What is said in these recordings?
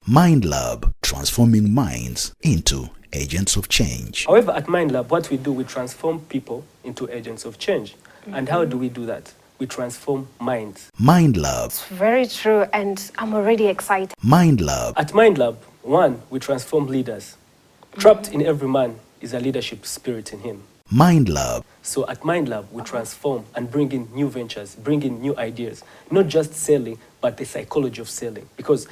Mind Lab, transforming minds into agents of change. However, at Mind Lab, what we do, we transform people into agents of change. And how do we do that? We transform minds. Mind Lab. It's very true, and I'm already excited. Mind Lab. At Mind Lab, one, we transform leaders. Trapped in every man is a leadership spirit in him. Mind Lab. So at Mind Lab, we transform and bring in new ventures, bring in new ideas. Not just selling, but the psychology of selling. Because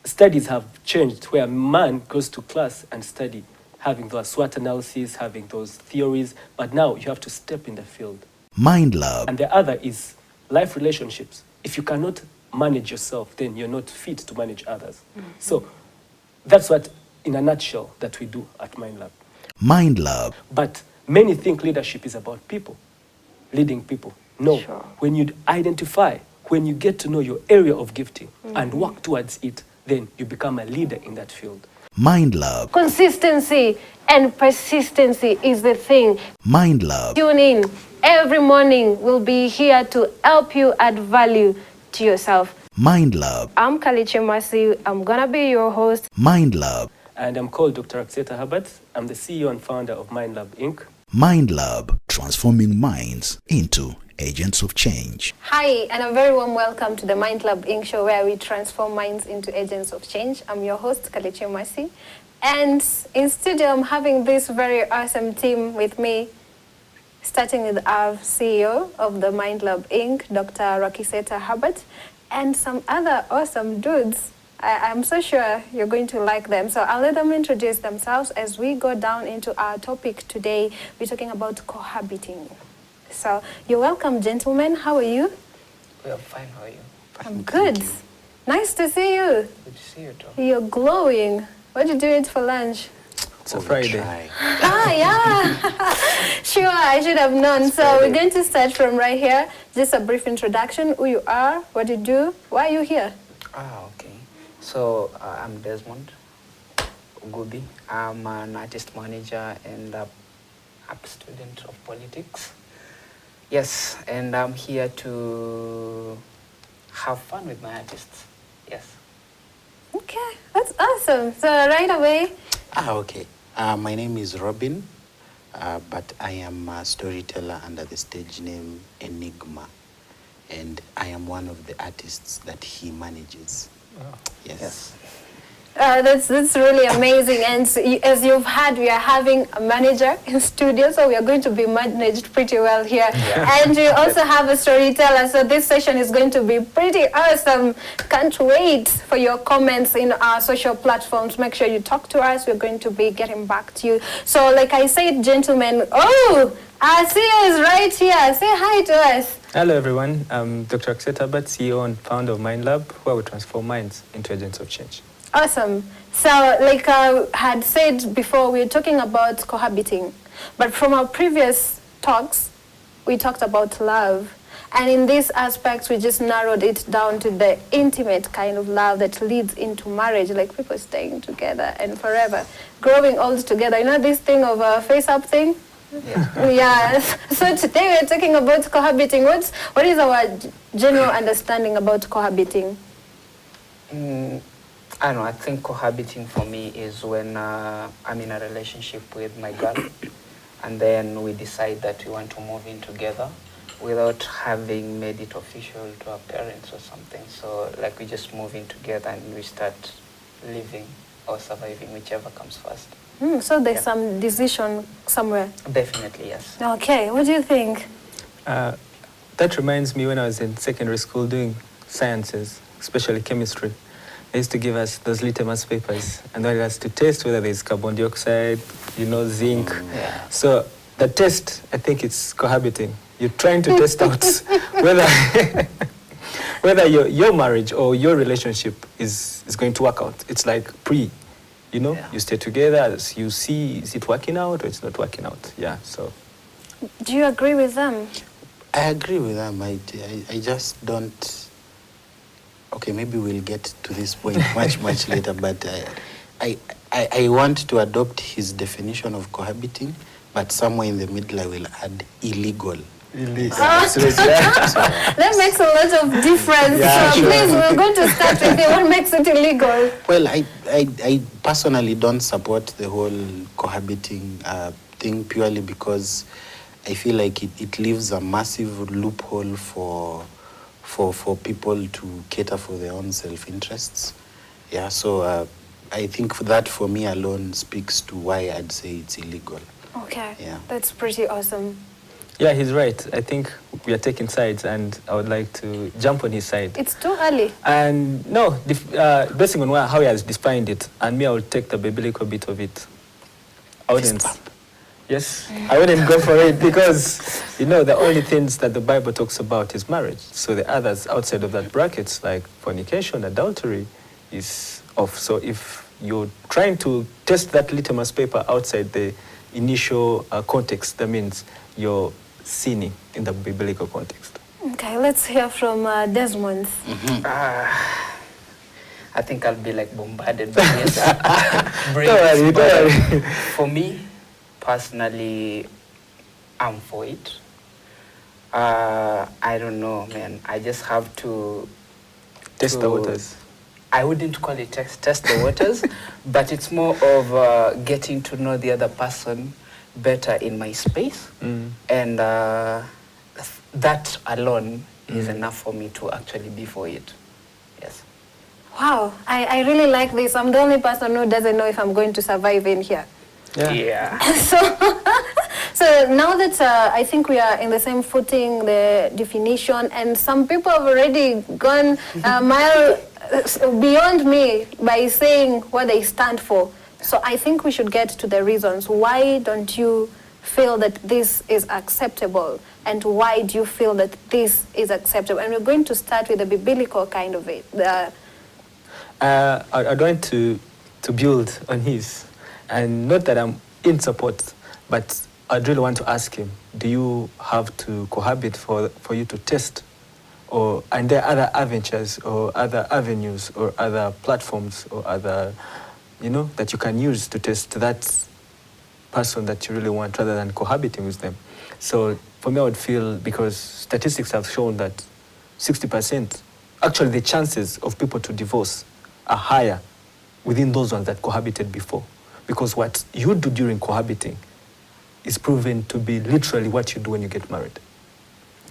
studies have changed where a man goes to class and study, having those SWOT analyses, having those theories, but now you have to step in the field. Mind Lab. And the other is life relationships. If you cannot manage yourself, then you're not fit to manage others. So that's what, in a nutshell, that we do at Mind Lab. Mind Lab. But many think leadership is about people, leading people. No, Sure. when you identify, when you get to know your area of gifting and work towards it, then you become a leader in that field. Mind Lab. Consistency and persistency is the thing. Mind Lab. Tune in. Every morning we'll be here to help you add value to yourself. Mind Lab. I'm Kalichi Masi. I'm gonna be your host. Mind Lab. And I'm called Dr. Rwakiseta Herbert. I'm the CEO and founder of Mind Lab, Inc. Mind Lab, transforming minds into agents of change. Hi, and a very warm welcome to the Mind Lab Inc. show where we transform minds into agents of change. I'm your host, Kalichi Masi. And in studio, I'm having this very awesome team with me, starting with our CEO of the Mind Lab Inc., Dr. Rwakiseta Herbert, and some other awesome dudes. I'm so sure you're going to like them. So I'll let them introduce themselves as we go down into our topic today. We're talking about cohabiting. So you're welcome, gentlemen. How are you? We are fine. How are you? I'm good. Nice to see you. Good to see you too. You're glowing. What did you do it for lunch? It's a Friday. Yeah. Sure, I should have known. So we're going to start from right here. Just a brief introduction, who you are, what you do, why are you here? Okay. So I'm Desmond Gubi. I'm an artist manager and a student of politics. Yes, and I'm here to have fun with my artists. Yes. Okay, that's awesome. So right away. Okay. My name is Robin, but I am a storyteller under the stage name Enigma. And I am one of the artists that he manages. Wow. Yes. That's really amazing. And as you've heard, we are having a manager in studio, so we are going to be managed pretty well here. Yeah. And we also have a storyteller, so this session is going to be pretty awesome. Can't wait for your comments in our social platforms. Make sure you talk to us. We're going to be getting back to you. So like I said, gentlemen, our CEO is right here. Say hi to us. Hello, everyone. I'm Dr. Rwakiseta Herbert, CEO and founder of Mind Lab, where we transform minds into agents of change. Awesome. So, like I had said before, we're talking about cohabiting. But from our previous talks, we talked about love. And in this aspect, we just narrowed it down to the intimate kind of love that leads into marriage, like people staying together and forever, growing old together. You know this thing of a face-up thing? Yeah. Yeah. So today we're talking about cohabiting. What is our general understanding about cohabiting? I don't know, I think cohabiting for me is when I'm in a relationship with my girl and then we decide that we want to move in together without having made it official to our parents or something. So like we just move in together and we start living or surviving, whichever comes first. So there's some decision somewhere. Definitely, yes. Okay, what do you think? That reminds me when I was in secondary school doing sciences, especially chemistry. They used to give us those litmus papers and then us to test whether there's carbon dioxide, zinc. Yeah. So the test, I think it's cohabiting. You're trying to test out whether your marriage or your relationship is going to work out. It's like you stay together, as you see, is it working out or it's not working out? Yeah, so. Do you agree with them? I agree with them. I just don't... Okay, maybe we'll get to this point much later, but I want to adopt his definition of cohabiting, but somewhere in the middle I will add illegal That makes a lot of difference. Yeah, so sure. please, we're going to start with you. What makes it illegal? Well, I personally don't support the whole cohabiting thing purely because I feel like it leaves a massive loophole for people to cater for their own self-interests. Yeah, so I think that for me alone speaks to why I'd say it's illegal. Okay, Yeah. that's pretty awesome. Yeah, he's right. I think we are taking sides, and I would like to jump on his side. It's too early. And no, basing on how he has defined it, and me, I will take the biblical bit of it. I wouldn't. Yes, I wouldn't go for it because, the only things that the Bible talks about is marriage. So the others outside of that brackets, like fornication, adultery, is off. So if you're trying to test that litmus paper outside the initial context, that means you're sinning in the biblical context. Okay, let's hear from Desmond. I think I'll be like bombarded by this. Don't worry. For me, personally, I'm for it. I don't know, man. I just have to Test the waters. I wouldn't call it test the waters, but it's more of getting to know the other person better in my space. And that alone is enough for me to actually be for it. Yes. Wow, I really like this. I'm the only person who doesn't know if I'm going to survive in here. Yeah. So now that I think we are in the same footing, the definition, and some people have already gone a mile beyond me by saying what they stand for. So I think we should get to the reasons. Why don't you feel that this is acceptable? And why do you feel that this is acceptable? And we're going to start with the biblical kind of it. I'd like to build on his, and not that I'm in support, but I'd really want to ask him, do you have to cohabit for you to test? And there are other adventures or other avenues or other platforms or other, that you can use to test that person that you really want rather than cohabiting with them. So for me, I would feel, because statistics have shown that 60%, actually the chances of people to divorce are higher within those ones that cohabited before. Because what you do during cohabiting is proven to be literally what you do when you get married.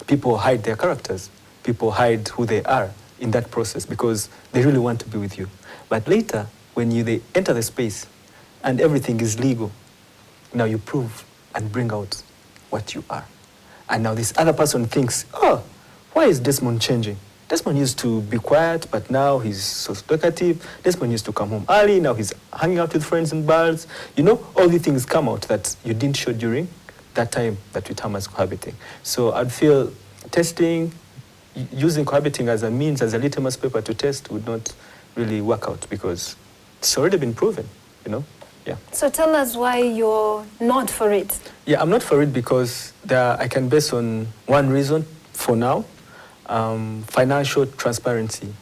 People hide their characters. People hide who they are in that process because they really want to be with you. But later, when they enter the space and everything is legal, now you prove and bring out what you are. And now this other person thinks, why is Desmond changing? Desmond used to be quiet, but now he's so talkative. Desmond used to come home early, now he's hanging out with friends in bars. All these things come out that you didn't show during that time that we term as cohabiting. So I'd feel testing, using cohabiting as a means, as a litmus paper to test would not really work out because it's already been proven, Yeah. So tell us why you're not for it. Yeah, I'm not for it because I can base on one reason for now. Financial transparency.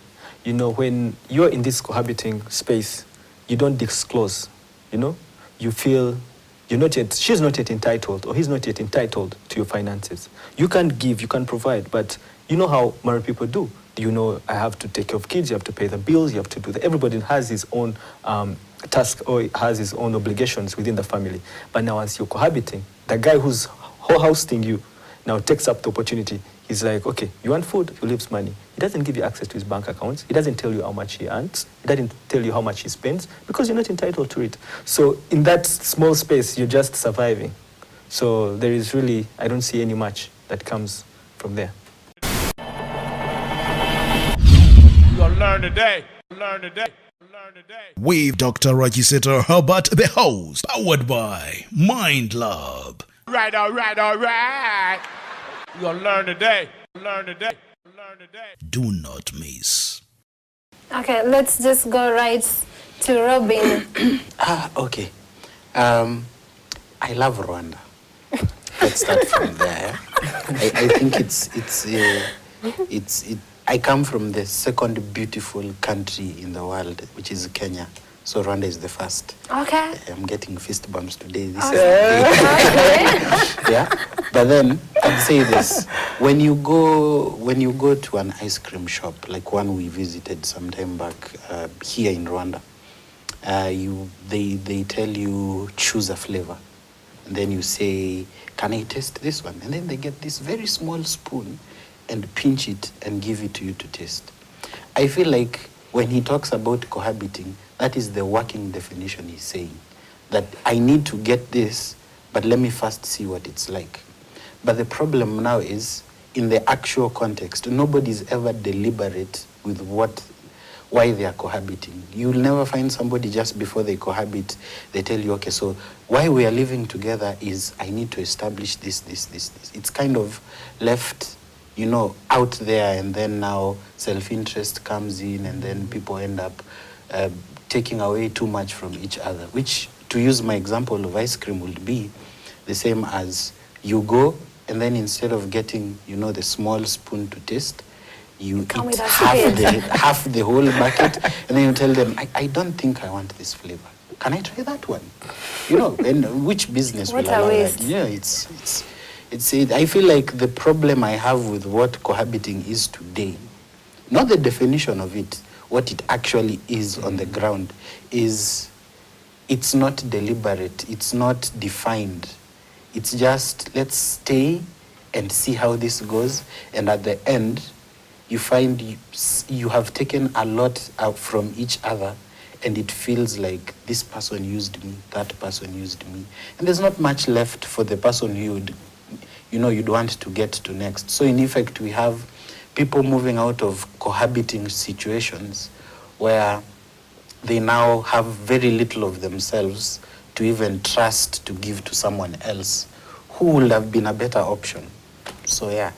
When you're in this cohabiting space, you don't disclose, you feel she's not yet entitled or he's not yet entitled to your finances. You can give, you can provide, but you know how married people do. I have to take care of kids, you have to pay the bills, you have to do that. Everybody has his own task or has his own obligations within the family. But now as you're cohabiting, the guy who's hosting you now takes up the opportunity. He's like, okay, you want food? He leaves money. He doesn't give you access to his bank accounts. He doesn't tell you how much he earns. He doesn't tell you how much he spends because you're not entitled to it. So in that small space, you're just surviving. So there is really, I don't see any much that comes from there. You're gonna learn today. Learn today. Learn today. With Dr. Rwakiseta Herbert, the host, powered by Mind Lab. Right, all right, all right. You're gonna learn today. Learn today. Learn today. Do not miss. Okay, let's just go right to Robin. Okay. I love Rwanda. Let's start from there. I think I come from the second beautiful country in the world, which is Kenya. So Rwanda is the first. Okay. I'm getting fist bumps today. Okay. Yeah. But then I'd say this: when you go to an ice cream shop, like one we visited some time back here in Rwanda, they tell you choose a flavor, and then you say, "Can I taste this one?" And then they get this very small spoon and pinch it and give it to you to taste. I feel like when he talks about cohabiting, that is the working definition he's saying. That I need to get this, but let me first see what it's like. But the problem now is, in the actual context, nobody's ever deliberate with why they are cohabiting. You'll never find somebody just before they cohabit, they tell you, okay, so why we are living together is I need to establish this. It's kind of left, out there, and then now self-interest comes in, and then people end up taking away too much from each other, which, to use my example of ice cream, would be the same as you go, and then instead of getting, the small spoon to taste, you eat half the whole bucket, and then you tell them, I don't think I want this flavor. Can I try that one? And which business will allow that? Yeah, it's I feel like the problem I have with what cohabiting is today, not the definition of it, what it actually is on the ground, is it's not deliberate, it's not defined. It's just, let's stay and see how this goes, and at the end, you find you have taken a lot out from each other, and it feels like this person used me, that person used me, and there's not much left for the person you'd want to get to next. So in effect, we have people moving out of cohabiting situations where they now have very little of themselves to even trust to give to someone else who would have been a better option. So yeah.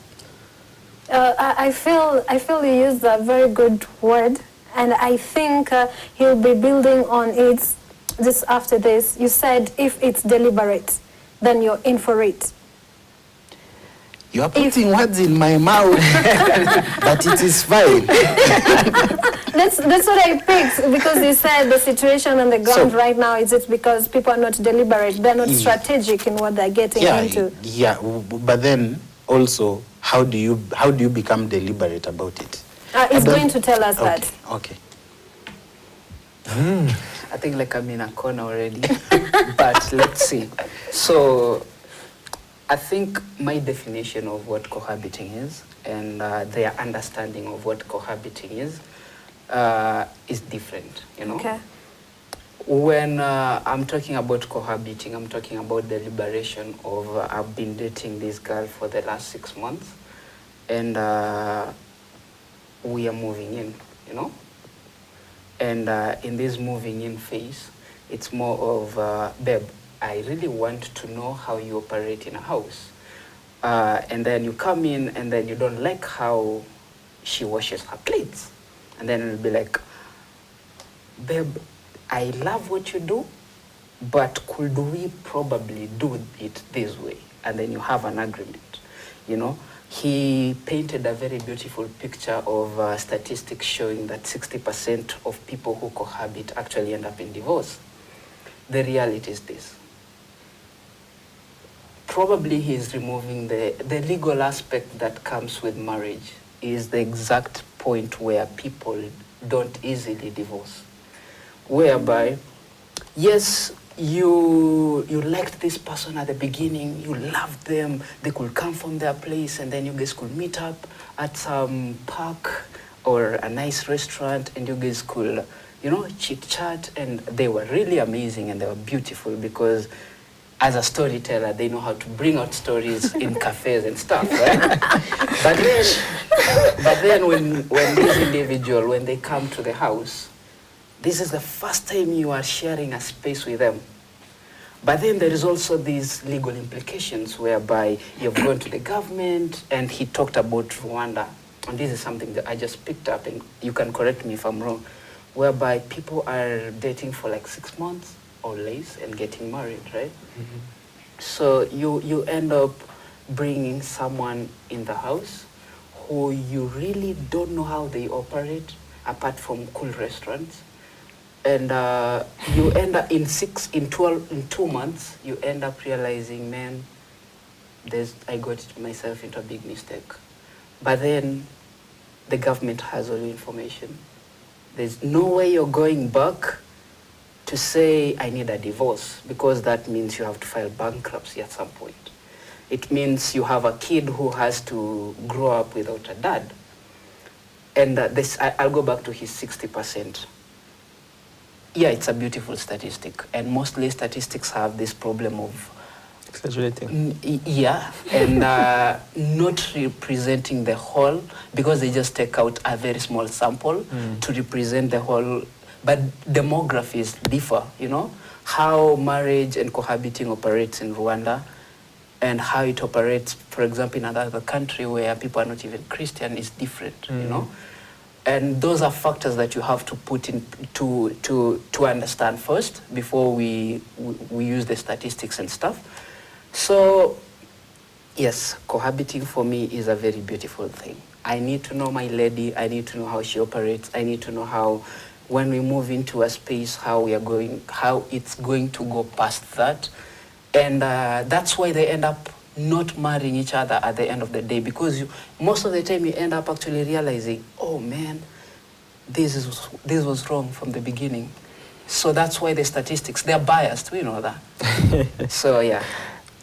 I feel you used a very good word, and I think he'll be building on it just after this. You said if it's deliberate, then you're in for it. You are putting words in my mouth, but it is fine. That's what I picked, because you said the situation on the ground right now is it because people are not deliberate, they're not strategic in what they're getting into. Yeah, but then also, how do you become deliberate about it? He's going to tell us that. Okay. I think like I'm in a corner already, but let's see. So I think my definition of what cohabiting is and their understanding of what cohabiting is different, Okay. When I'm talking about cohabiting, I'm talking about the liberation of I've been dating this girl for the last 6 months, and we are moving in, And in this moving in phase, it's more of, babe, I really want to know how you operate in a house. And then you come in and then you don't like how she washes her plates. And then it'll be like, babe, I love what you do, but could we probably do it this way? And then you have an agreement, He painted a very beautiful picture of statistics showing that 60% of people who cohabit actually end up in divorce. The reality is this. Probably he's removing the legal aspect that comes with marriage is the exact point where people don't easily divorce. Whereby, yes, you liked this person at the beginning, you loved them, they could come from their place, and then you guys could meet up at some park or a nice restaurant, and you guys could, chit-chat, and they were really amazing and they were beautiful because as a storyteller, they know how to bring out stories in cafes and stuff, right? but then when this individual, when they come to the house, this is the first time you are sharing a space with them. But then there is also these legal implications whereby you've gone to the government, and he talked about Rwanda. And this is something that I just picked up, and you can correct me if I'm wrong, whereby people are dating for like 6 months or less and getting married, right? Mm-hmm. So you end up bringing someone in the house who you really don't know how they operate, apart from cool restaurants. And you end up in 2 months, you end up realizing, man, I got myself into a big mistake. But then the government has all the information. There's no way you're going back to say, I need a divorce, because that means you have to file bankruptcy at some point. It means you have a kid who has to grow up without a dad. And I'll go back to his 60%. Yeah, it's a beautiful statistic. And mostly statistics have this problem of exaggerating. Yeah, and not representing the whole, because they just take out a very small sample to represent the whole. But demographies differ, you know, how marriage and cohabiting operates in Rwanda and how it operates, for example, in another country where people are not even Christian is different, you know. And those are factors that you have to put in to understand first before we use the statistics and stuff. So, yes, cohabiting for me is a very beautiful thing. I need to know my lady. I need to know how she operates. I need to know how, when we move into a space, how it's going to go past that. And that's why they end up not marrying each other at the end of the day, because most of the time you end up actually realizing, oh man, this was wrong from the beginning. So that's why the statistics, they're biased, we know that. So yeah,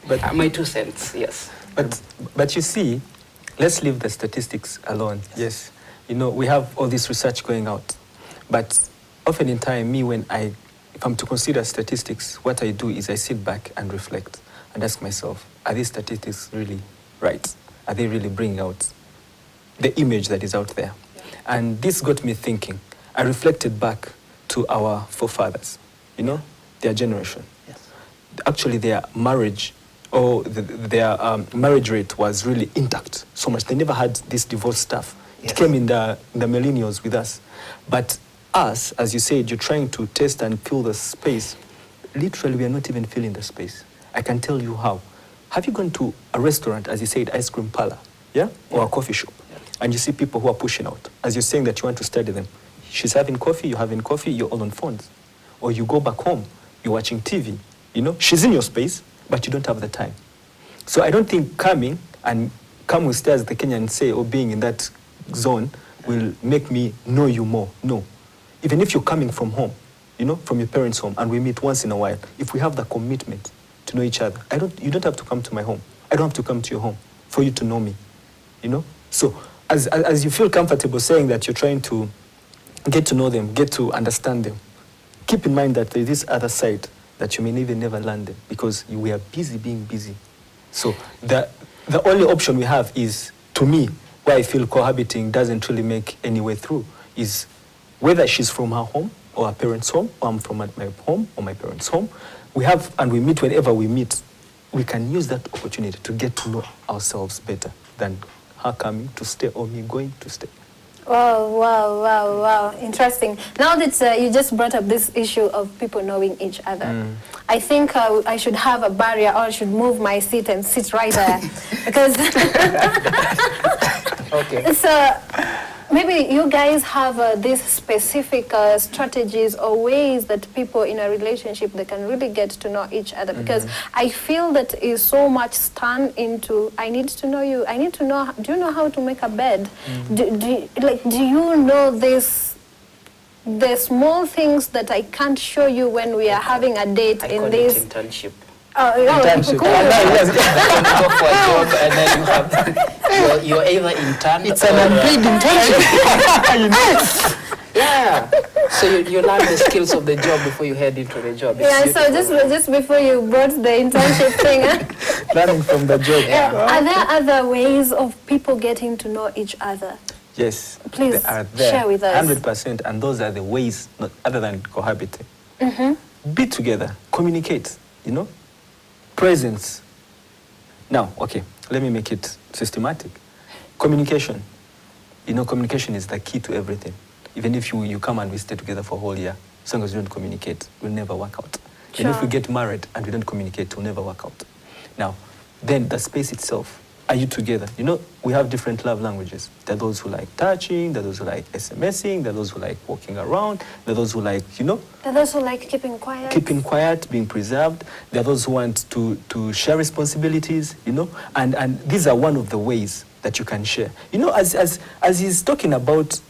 but my 2 cents, yes. But you see, let's leave the statistics alone. Yes, you know, we have all this research going out, but often in time, if I'm to consider statistics, what I do is I sit back and reflect and ask myself, are these statistics really right? Are they really bringing out the image that is out there? And this got me thinking. I reflected back to our forefathers, you know, their generation. Yes. Actually, their marriage their marriage rate was really intact so much. They never had this divorce stuff. Yes. It came in the millennials with us. But us, as you said, you're trying to test and fill the space. Literally, we are not even filling the space. I can tell you how. Have you gone to a restaurant, as you said, ice cream parlor, yeah? Or a coffee shop, and you see people who are pushing out, as you're saying that you want to study them. She's having coffee, you're having coffee, you're all on phones. Or you go back home, you're watching TV, you know? She's in your space, but you don't have the time. So I don't think come with stay as the Kenyan and say, or being in that zone will make me know you more. No. Even if you're coming from home, you know, from your parents' home, and we meet once in a while, if we have the commitment to know each other, you don't have to come to my home. I don't have to come to your home for you to know me, you know? So as you feel comfortable saying that you're trying to get to know them, get to understand them, keep in mind that there's this other side that you may even never learn them, because we are busy being busy. So the only option we have is, to me, where I feel cohabiting doesn't really make any way through, is whether she's from her home or her parents' home, or I'm from my home or my parents' home. We meet whenever we meet. We can use that opportunity to get to know ourselves better than her coming to stay or me going to stay. Wow. Interesting. Now that you just brought up this issue of people knowing each other, I think I should have a barrier, or I should move my seat and sit right there. Because okay. So maybe you guys have these specific strategies or ways that people in a relationship, they can really get to know each other. Because I feel that is so much turned into, I need to know you, I need to know, do you know how to make a bed? Do you know this, the small things that I can't show you when we are having a date I in call this? it internship. Internship. Cool. When you go for a job and then you have, you're either intern. It's an unpaid internship. You know? Yeah. So you learn the skills of the job before you head into the job. Yeah, so just before you brought the internship thing, Learning from the job. are there other ways of people getting to know each other? Yes. Please they are there, share with us. 100%, and those are the ways, not other than cohabiting. Be together, communicate, you know? Presence. Now, okay, let me make it systematic. Communication. You know, communication is the key to everything. Even if you come and we stay together for a whole year, as long as we don't communicate, we'll never work out. Sure. And if we get married and we don't communicate, we'll never work out. Now, then the space itself, are you together? You know, we have different love languages. There are those who like touching, there are those who like SMSing, there are those who like walking around, there are those who like, you know, There are those who like keeping quiet, being preserved. There are those who want to share responsibilities, you know, and these are one of the ways that you can share. You know, as he's talking about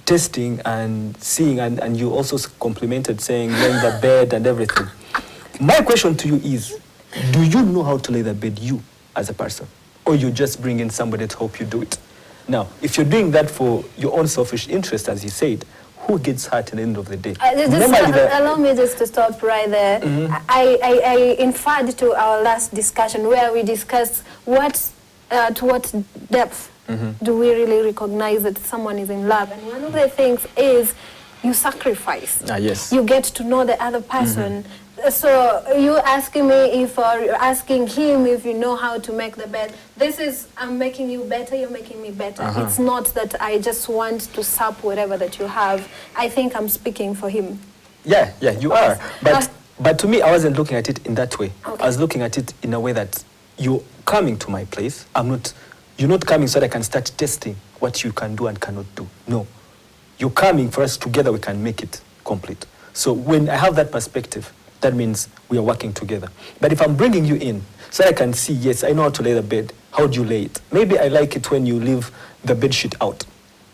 testing and seeing, and you also complimented saying laying the bed and everything. My question to you is, do you know how to lay the bed, you as a person? Or you just bring in somebody to help you do it? Now, if you're doing that for your own selfish interest, as he said, who gets hurt at the end of the day? Allow me just to stop right there. I inferred to our last discussion where we discussed to what depth do we really recognize that someone is in love. And one of the things is you sacrifice. Yes. You get to know the other person. So you asking me if, or you're asking him if you know how to make the bed. This is, I'm making you better, you're making me better. It's not that I just want to sap whatever that you have. I think I'm speaking for him. Yeah, you are. But to me, I wasn't looking at it in that way. Okay. I was looking at it in a way that you're coming to my place. You're not coming so that I can start testing what you can do and cannot do. No. You're coming for us together, we can make it complete. So when I have that perspective, that means we are working together. But if I'm bringing you in, so I can see, yes, I know how to lay the bed. How do you lay it? Maybe I like it when you leave the bed sheet out.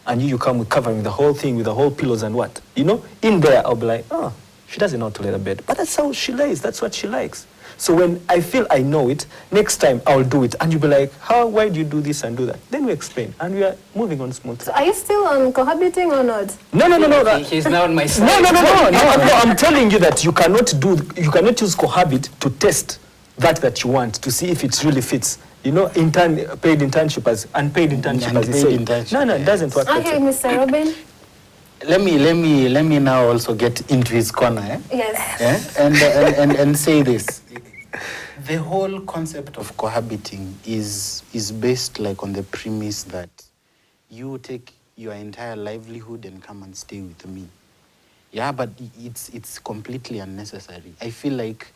And you come with covering the whole thing with the whole pillows and what? You know, in there, I'll be like, oh, she doesn't know how to lay the bed. But that's how she lays. That's what she likes. So when I feel I know it, next time I'll do it. And you'll be like, why do you do this and do that? Then we explain. And we are moving on smoothly. So are you still on cohabiting or not? No. He's now on my side. No, I'm telling you that you cannot use cohabit to test that you want to see if it really fits. You know, paid internship as unpaid internship as he said. No, it doesn't work. Okay, Mr. Robin. Let me now also get into his corner. Yes. And say this. The whole concept of cohabiting is based like on the premise that you take your entire livelihood and come and stay with me. Yeah, but it's completely unnecessary. I feel like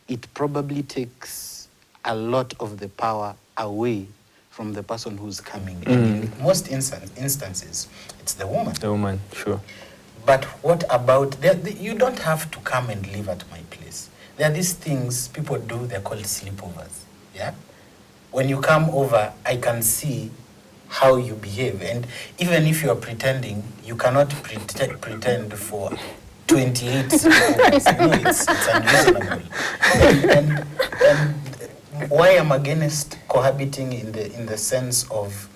it probably takes a lot of the power away from the person who's coming. And in most instances, it's the woman. The woman, sure. But what about, you don't have to come and live at my place. There are these things people do, they're called sleepovers, yeah? When you come over, I can see how you behave. And even if you're pretending, you cannot pretend for 28 sleepovers. You know, it's unreasonable. And why I'm against cohabiting in the sense of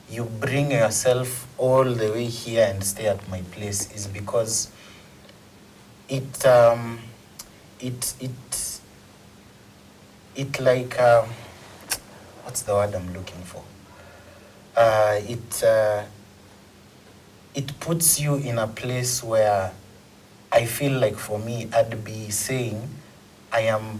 you bring yourself all the way here and stay at my place is because it like what's the word I'm looking for? It puts you in a place where I feel like for me I'd be saying I am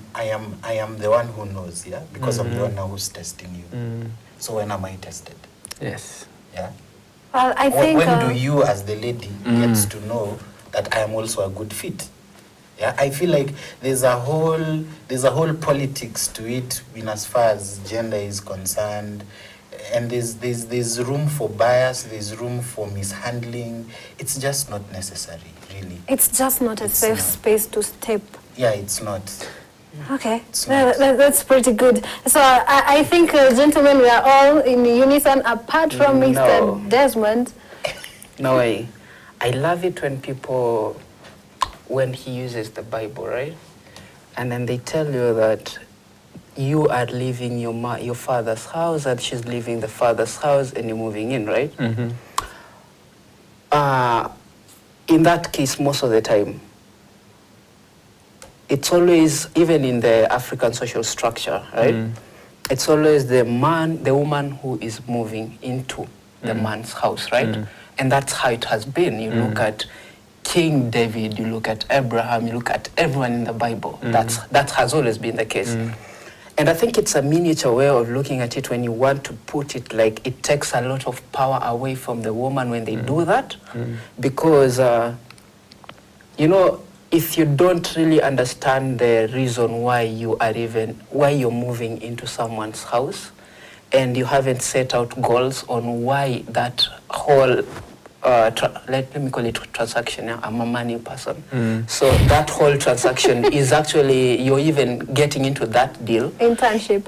the one who knows, yeah, because I'm the one who's testing you. So when am I tested? Yes. Yeah. Well, I think when do you as the lady gets to know that I am also a good fit? Yeah, I feel like there's a whole politics to it in as far as gender is concerned, and there's room for bias, there's room for mishandling. It's just not necessary, really. it's just not a safe space to step. Yeah, it's not. Okay, that's pretty good. So I think, gentlemen, we are all in unison, apart from Mr. Desmond. No, I love it when he uses the Bible, right? And then they tell you that you are leaving your father's house, and she's leaving the father's house, and you're moving in, right? In that case, most of the time, it's always, even in the African social structure, right? It's always the woman who is moving into the man's house, right? And that's how it has been. You look at King David, you look at Abraham, you look at everyone in the Bible. That has always been the case. And I think it's a miniature way of looking at it when you want to put it like it takes a lot of power away from the woman when they do that. Because, you know, if you don't really understand the reason why you're moving into someone's house, and you haven't set out goals on why that whole let me call it transaction. Yeah? I'm a money person. So that whole transaction is actually, you're even getting into that deal. Internship.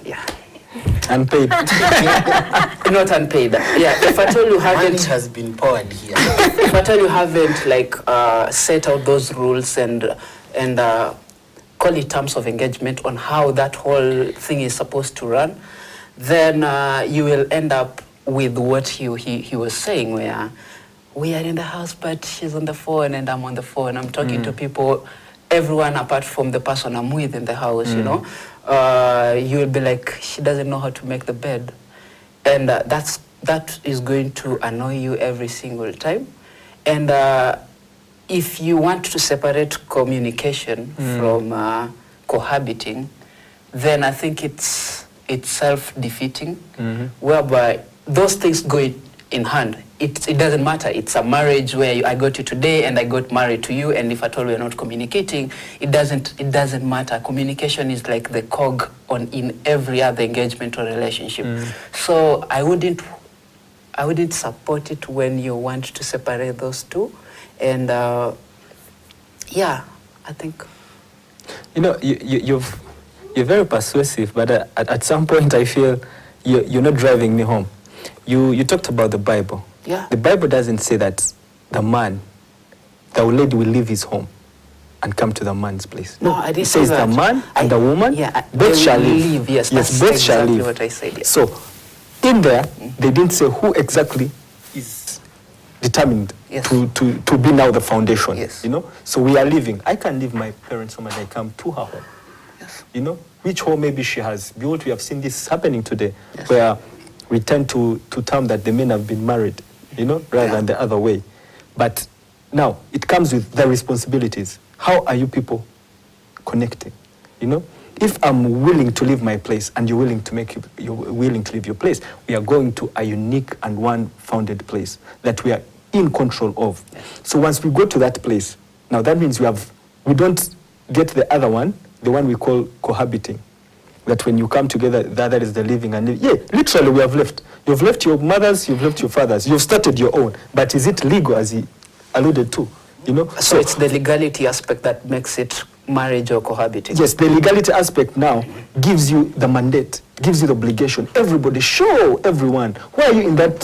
Yeah. Unpaid. Not unpaid. Yeah, if at all you haven't... Money has been poured here. If at all you haven't, like, set out those rules and call it terms of engagement on how that whole thing is supposed to run, then you will end up with what he was saying, where we are in the house, but she's on the phone and I'm on the phone. I'm talking to people, everyone apart from the person I'm with in the house, you know. You'll be like, she doesn't know how to make the bed. And that is going to annoy you every single time. And if you want to separate communication from cohabiting, then I think it's self-defeating, whereby those things go in hand. It doesn't matter. It's a marriage where I got you today and I got married to you, and if at all we're not communicating, it doesn't matter. Communication is like the cog in every other engagement or relationship. So I wouldn't support it when you want to separate those two. And yeah, I think. You know, you're very persuasive, but at some point I feel you're not driving me home. You talked about the Bible. Yeah. The Bible doesn't say that the lady will leave his home and come to the man's place. No, I didn't it says say that. the man and the woman, both shall leave. Yes, that's both exactly shall leave. what I said. Yeah. So, in there, they didn't say who exactly is determined to be now the foundation. Yes. You know, so we are leaving. I can leave my parents' home and I come to her home. Yes. You know, which home maybe she has built. We have seen this happening today, where we tend to term that the men have been married, you know, rather than the other way. But now it comes with the responsibilities. How are you people connecting? You know, if I'm willing to leave my place and you're willing to leave your place, we are going to a unique and one founded place that we are in control of. So once we go to that place, now that means we don't get the other one, the one we call cohabiting. That when you come together, the other is the living and literally we have left. You've left your mothers, you've left your fathers, you've started your own. But is it legal, as he alluded to? You know? So it's the legality aspect that makes it marriage or cohabiting. Yes, the legality aspect now gives you the mandate, gives you the obligation. Everybody, show everyone. Why are you in that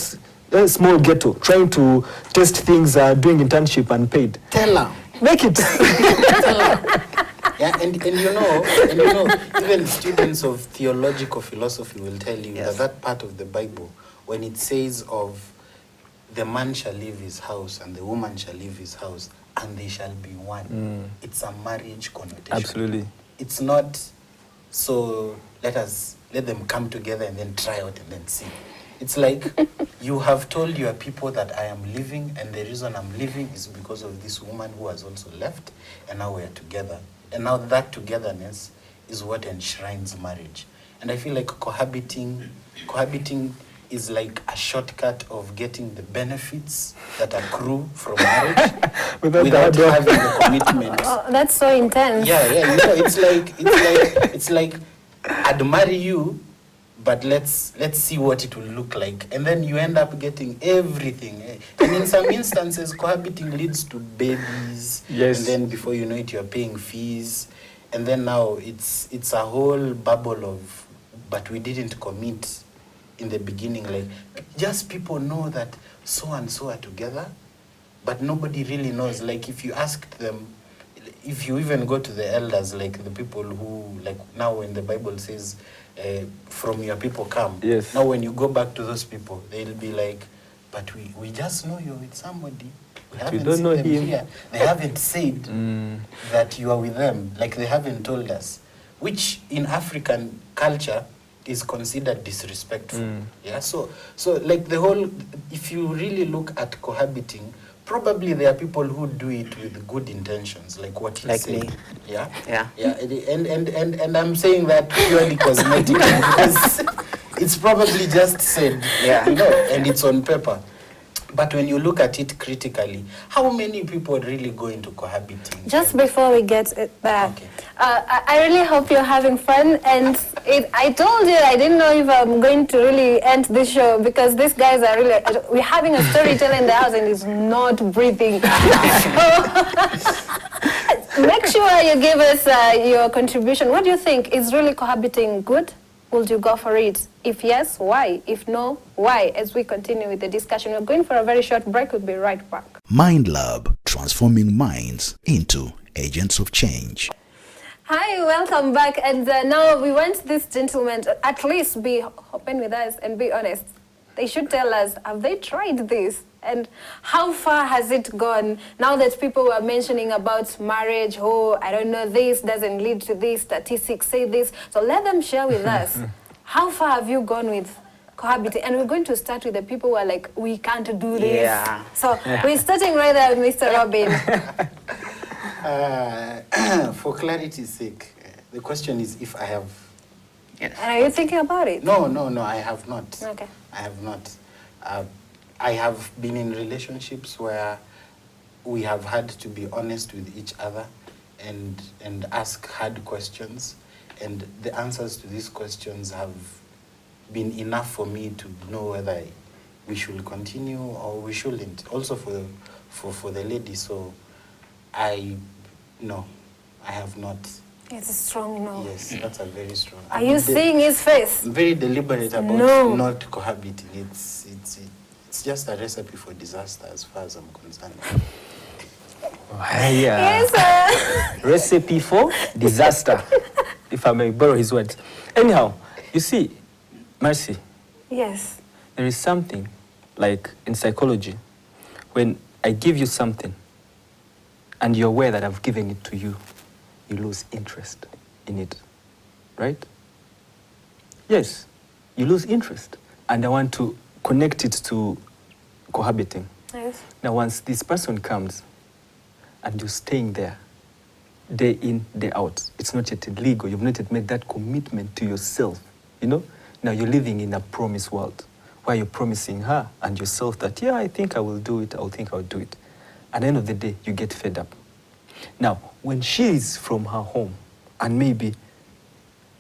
small ghetto trying to test things, doing internship unpaid? Tell her. Make it. Yeah, and you know, even students of theological philosophy will tell you that part of the Bible, when it says of the man shall leave his house and the woman shall leave his house and they shall be one, it's a marriage connotation. Absolutely. It's not so let them come together and then try out and then see. It's like you have told your people that I am leaving, and the reason I'm leaving is because of this woman who has also left, and now we're together. And now that togetherness is what enshrines marriage. And I feel like cohabiting is like a shortcut of getting the benefits that accrue from marriage without having the commitment. Oh, that's so intense. Yeah, you know, it's like I'd marry you, but let's see what it will look like. And then you end up getting everything. And in some instances, cohabiting leads to babies. Yes. And then before you know it, you're paying fees. And then now it's a whole bubble of, but we didn't commit in the beginning. Like, just people know that so and so are together, but nobody really knows. Like, if you asked them, if you even go to the elders, like the people who, like now when the Bible says, from your people come. Yes. Now when you go back to those people, they'll be like, but we just know you're with somebody. We don't know him. Here. They haven't said that you are with them. Like, they haven't told us. Which in African culture is considered disrespectful. Yeah. So like the whole, if you really look at cohabiting, probably there are people who do it with good intentions, like what he said. Me. Yeah. Yeah. And I'm saying that purely cosmetic because it's probably just said, you know, and it's on paper. But when you look at it critically, how many people really go into cohabiting? Just before we get it there, Okay. I really hope you're having fun. And I told you I didn't know if I'm going to really end this show because these guys are really. We're having a storyteller in the house and he's not breathing. So make sure you give us your contribution. What do you think? Is really cohabiting good? Would you go for it? If yes, why? If no, why? As we continue with the discussion, we're going for a very short break. We'll be right back. Mind Lab, transforming minds into agents of change. Hi, welcome back. And now we want this gentleman to at least be open with us and be honest. They should tell us, have they tried this? And how far has it gone? Now that people were mentioning about marriage, oh, I don't know, this doesn't lead to this, statistics say this. So let them share with us. How far have you gone with cohabiting? And we're going to start with the people who are like, we can't do this. Yeah. So we're starting right there with Mr. Robin. For clarity's sake, the question is if I have. And are you thinking about it? No, I have not. Okay. I have not. I have been in relationships where we have had to be honest with each other and ask hard questions. And the answers to these questions have been enough for me to know whether we should continue or we shouldn't. Also for the lady, so I have not. It's a strong no. Yes, that's a very strong. Are you seeing his face? I'm very deliberate about not cohabiting. It's just a recipe for disaster as far as I'm concerned. Yes, sir. Recipe for disaster, if I may borrow his words. Anyhow, you see, Mercy, Yes. there is something like in psychology, when I give you something and you're aware that I've given it to you, you lose interest in it, right? Yes, you lose interest. And I want to connect it to cohabiting. Yes. Now, once this person comes and you're staying there, day in, day out, it's not yet illegal. You've not yet made that commitment to yourself, you know? Now you're living in a promise world where you're promising her and yourself that, yeah, I think I will do it, I'll do it. At the end of the day, you get fed up. Now, when she is from her home, and maybe,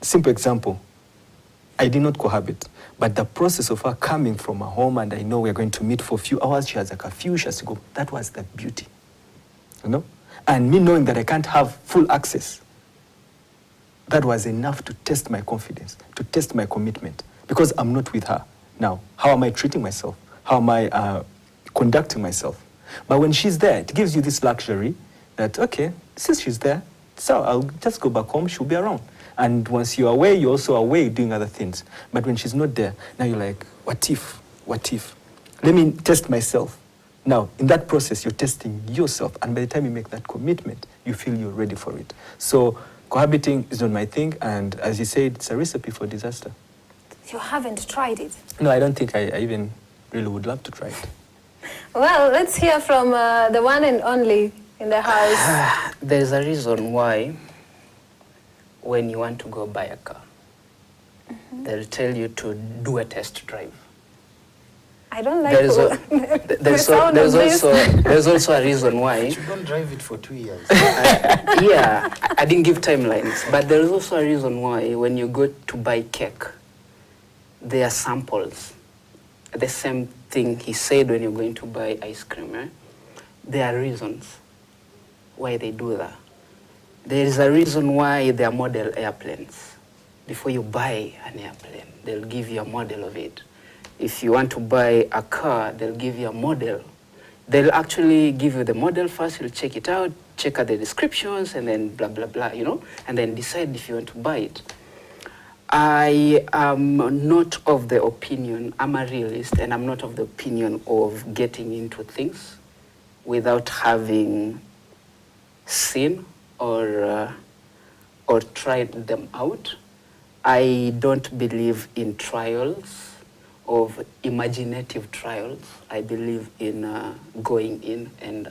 simple example, I did not cohabit, but the process of her coming from her home and I know we're going to meet for a few hours, she has a curfew, she has to go, that was the beauty, you know? And me knowing that I can't have full access, that was enough to test my confidence, to test my commitment, because I'm not with her. Now, how am I treating myself? How am I conducting myself? But when she's there, it gives you this luxury that, okay, since she's there, so I'll just go back home, she'll be around. And once you're away, you're also away doing other things. But when she's not there, now you're like, what if? Let me test myself. Now, in that process, you're testing yourself. And by the time you make that commitment, you feel you're ready for it. So cohabiting is not my thing. And as you said, it's a recipe for disaster. You haven't tried it. No, I don't think I even really would love to try it. Well, let's hear from the one and only in the house. There's a reason why when you want to go buy a car, they'll tell you to do a test drive. I don't like There's also a reason why. You don't drive it for 2 years. Yeah, I didn't give timelines, but there's also a reason why when you go to buy cake, there are samples. The same thing he said when you're going to buy ice cream. There are reasons why they do that. There is a reason why they are model airplanes. Before you buy an airplane, they'll give you a model of it. If you want to buy a car, they'll give you a model. They'll actually give you the model first, you'll check it out, check out the descriptions, and then blah, blah, blah, you know, and then decide if you want to buy it. I am not of the opinion, I'm a realist, and I'm not of the opinion of getting into things without having seen or tried them out. I don't believe in trials of imaginative trials. I believe in going in and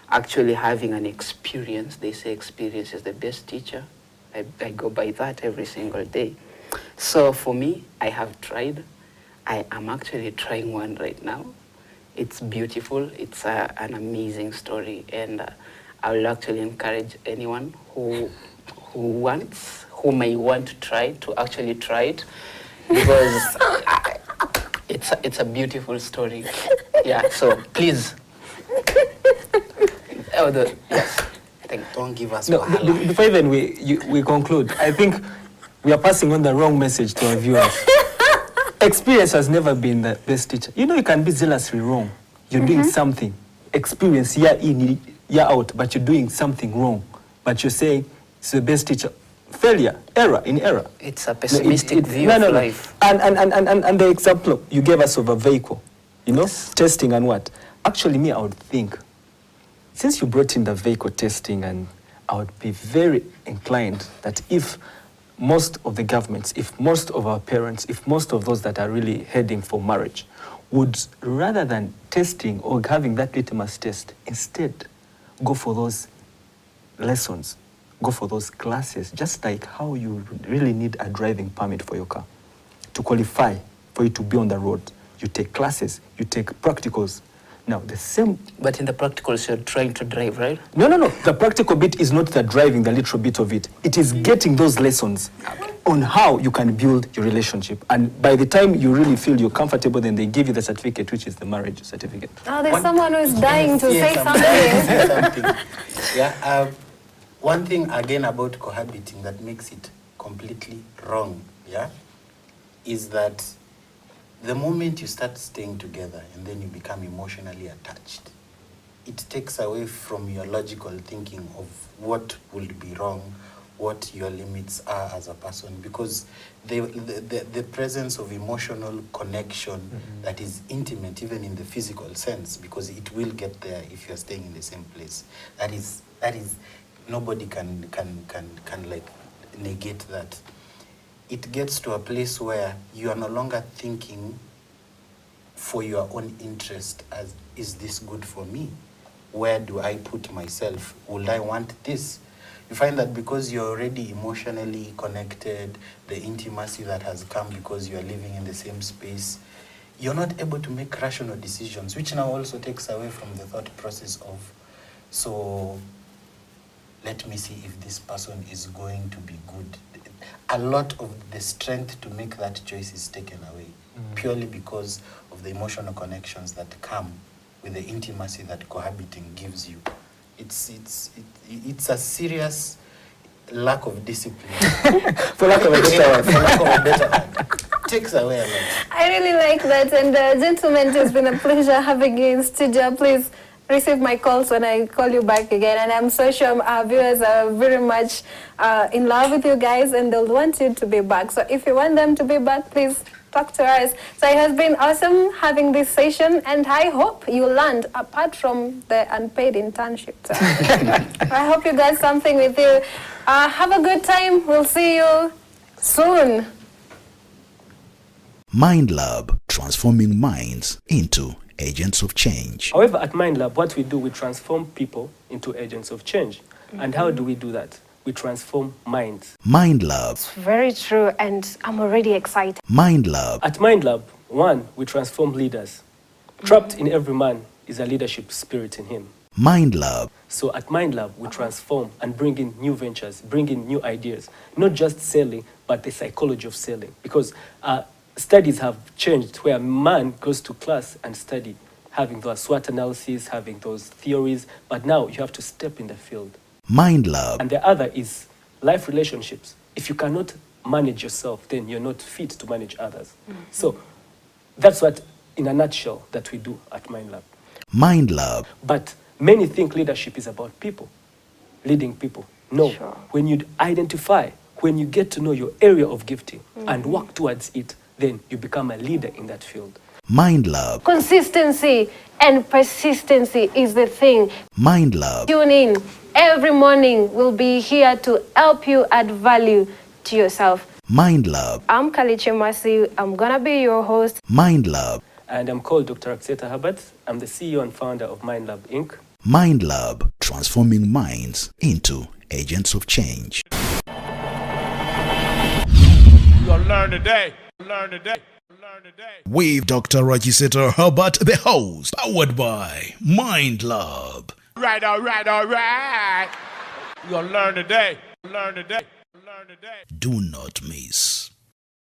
actually having an experience. They say experience is the best teacher. I go by that every single day. So for me, I have tried. I am actually trying one right now. It's beautiful. It's an amazing story, and I will actually encourage anyone who may want to try to actually try it, because it's a beautiful story. Yeah. So please. Yes. Don't give us No, wahala. before even we conclude, I think we are passing on the wrong message to our viewers. Experience has never been the best teacher. You know, you can be zealously wrong. You're doing something. Experience, year in, year out, but you're doing something wrong. But you're saying it's the best teacher. Failure, error in error. It's a pessimistic view of life. And the example you gave us of a vehicle, you know, testing and what? Actually, me, I would think, since you brought in the vehicle testing, and I would be very inclined that if most of the governments, if most of our parents, if most of those that are really heading for marriage would, rather than testing or having that litmus test, instead go for those lessons, go for those classes, just like how you really need a driving permit for your car. To qualify for you to be on the road, you take classes, you take practicals. Now, the same... But in the practicals, you're trying to drive, right? No. The practical bit is not the driving, the literal bit of it. It is getting those lessons on how you can build your relationship. And by the time you really feel you're comfortable, then they give you the certificate, which is the marriage certificate. Oh, there's someone who's dying to say something. Yeah. One thing, again, about cohabiting that makes it completely wrong, yeah, is that the moment you start staying together and then you become emotionally attached, it takes away from your logical thinking of what would be wrong, what your limits are as a person, because the presence of emotional connection that is intimate, even in the physical sense, because it will get there if you're staying in the same place. That is nobody can like negate that. It gets to a place where you are no longer thinking for your own interest as, is this good for me? Where do I put myself? Will I want this? You find that because you're already emotionally connected, the intimacy that has come because you are living in the same space, you're not able to make rational decisions, which now also takes away from the thought process of, so let me see if this person is going to be good. A lot of the strength to make that choice is taken away, purely because of the emotional connections that come with the intimacy that cohabiting gives you. It's a serious lack of discipline. For lack of a better word. Takes away a lot. I really like that. And gentlemen, it's been a pleasure having you in studio. Please receive my calls when I call you back again. And I'm so sure our viewers are very much in love with you guys, and they'll want you to be back. So if you want them to be back, please talk to us. So it has been awesome having this session, and I hope you learned apart from the unpaid internship. So I hope you got something with you. Have a good time. We'll see you soon. Mind Lab, transforming minds into agents of change. However, at Mind Lab, what we do, we transform people into agents of change. And how do we do that? We transform minds. Mind Lab. Very true, and I'm already excited. Mind Lab. At Mind Lab, one, we transform leaders. Trapped in every man is a leadership spirit in him. Mind Lab. So at Mind Lab, we transform and bring in new ventures, bring in new ideas. Not just selling, but the psychology of selling. Because studies have changed where man goes to class and study, having those SWOT analysis, having those theories, but now you have to step in the field. Mind Lab. And the other is life relationships. If you cannot manage yourself, then you're not fit to manage others. So that's what, in a nutshell, that we do at Mind Lab. Mind Lab. But many think leadership is about people, leading people. No, Sure. When you identify, when you get to know your area of gifting and work towards it, then you become a leader in that field. Mind Lab. Consistency and persistency is the thing. Mind Lab. Tune in. Every morning we'll be here to help you add value to yourself. Mind Lab. I'm Kalichi Masi. I'm gonna be your host. Mind Lab. And I'm called Dr. Rwakiseta Herbert. I'm the CEO and founder of Mind Lab, Inc. Mind Lab, transforming minds into agents of change. You're gonna learn today. Learn today. With Dr. Rwakiseta Herbert, the host, powered by Mind Lab. All right, all right, all right. You're gonna learn today. Learn today. Learn today. Do not miss.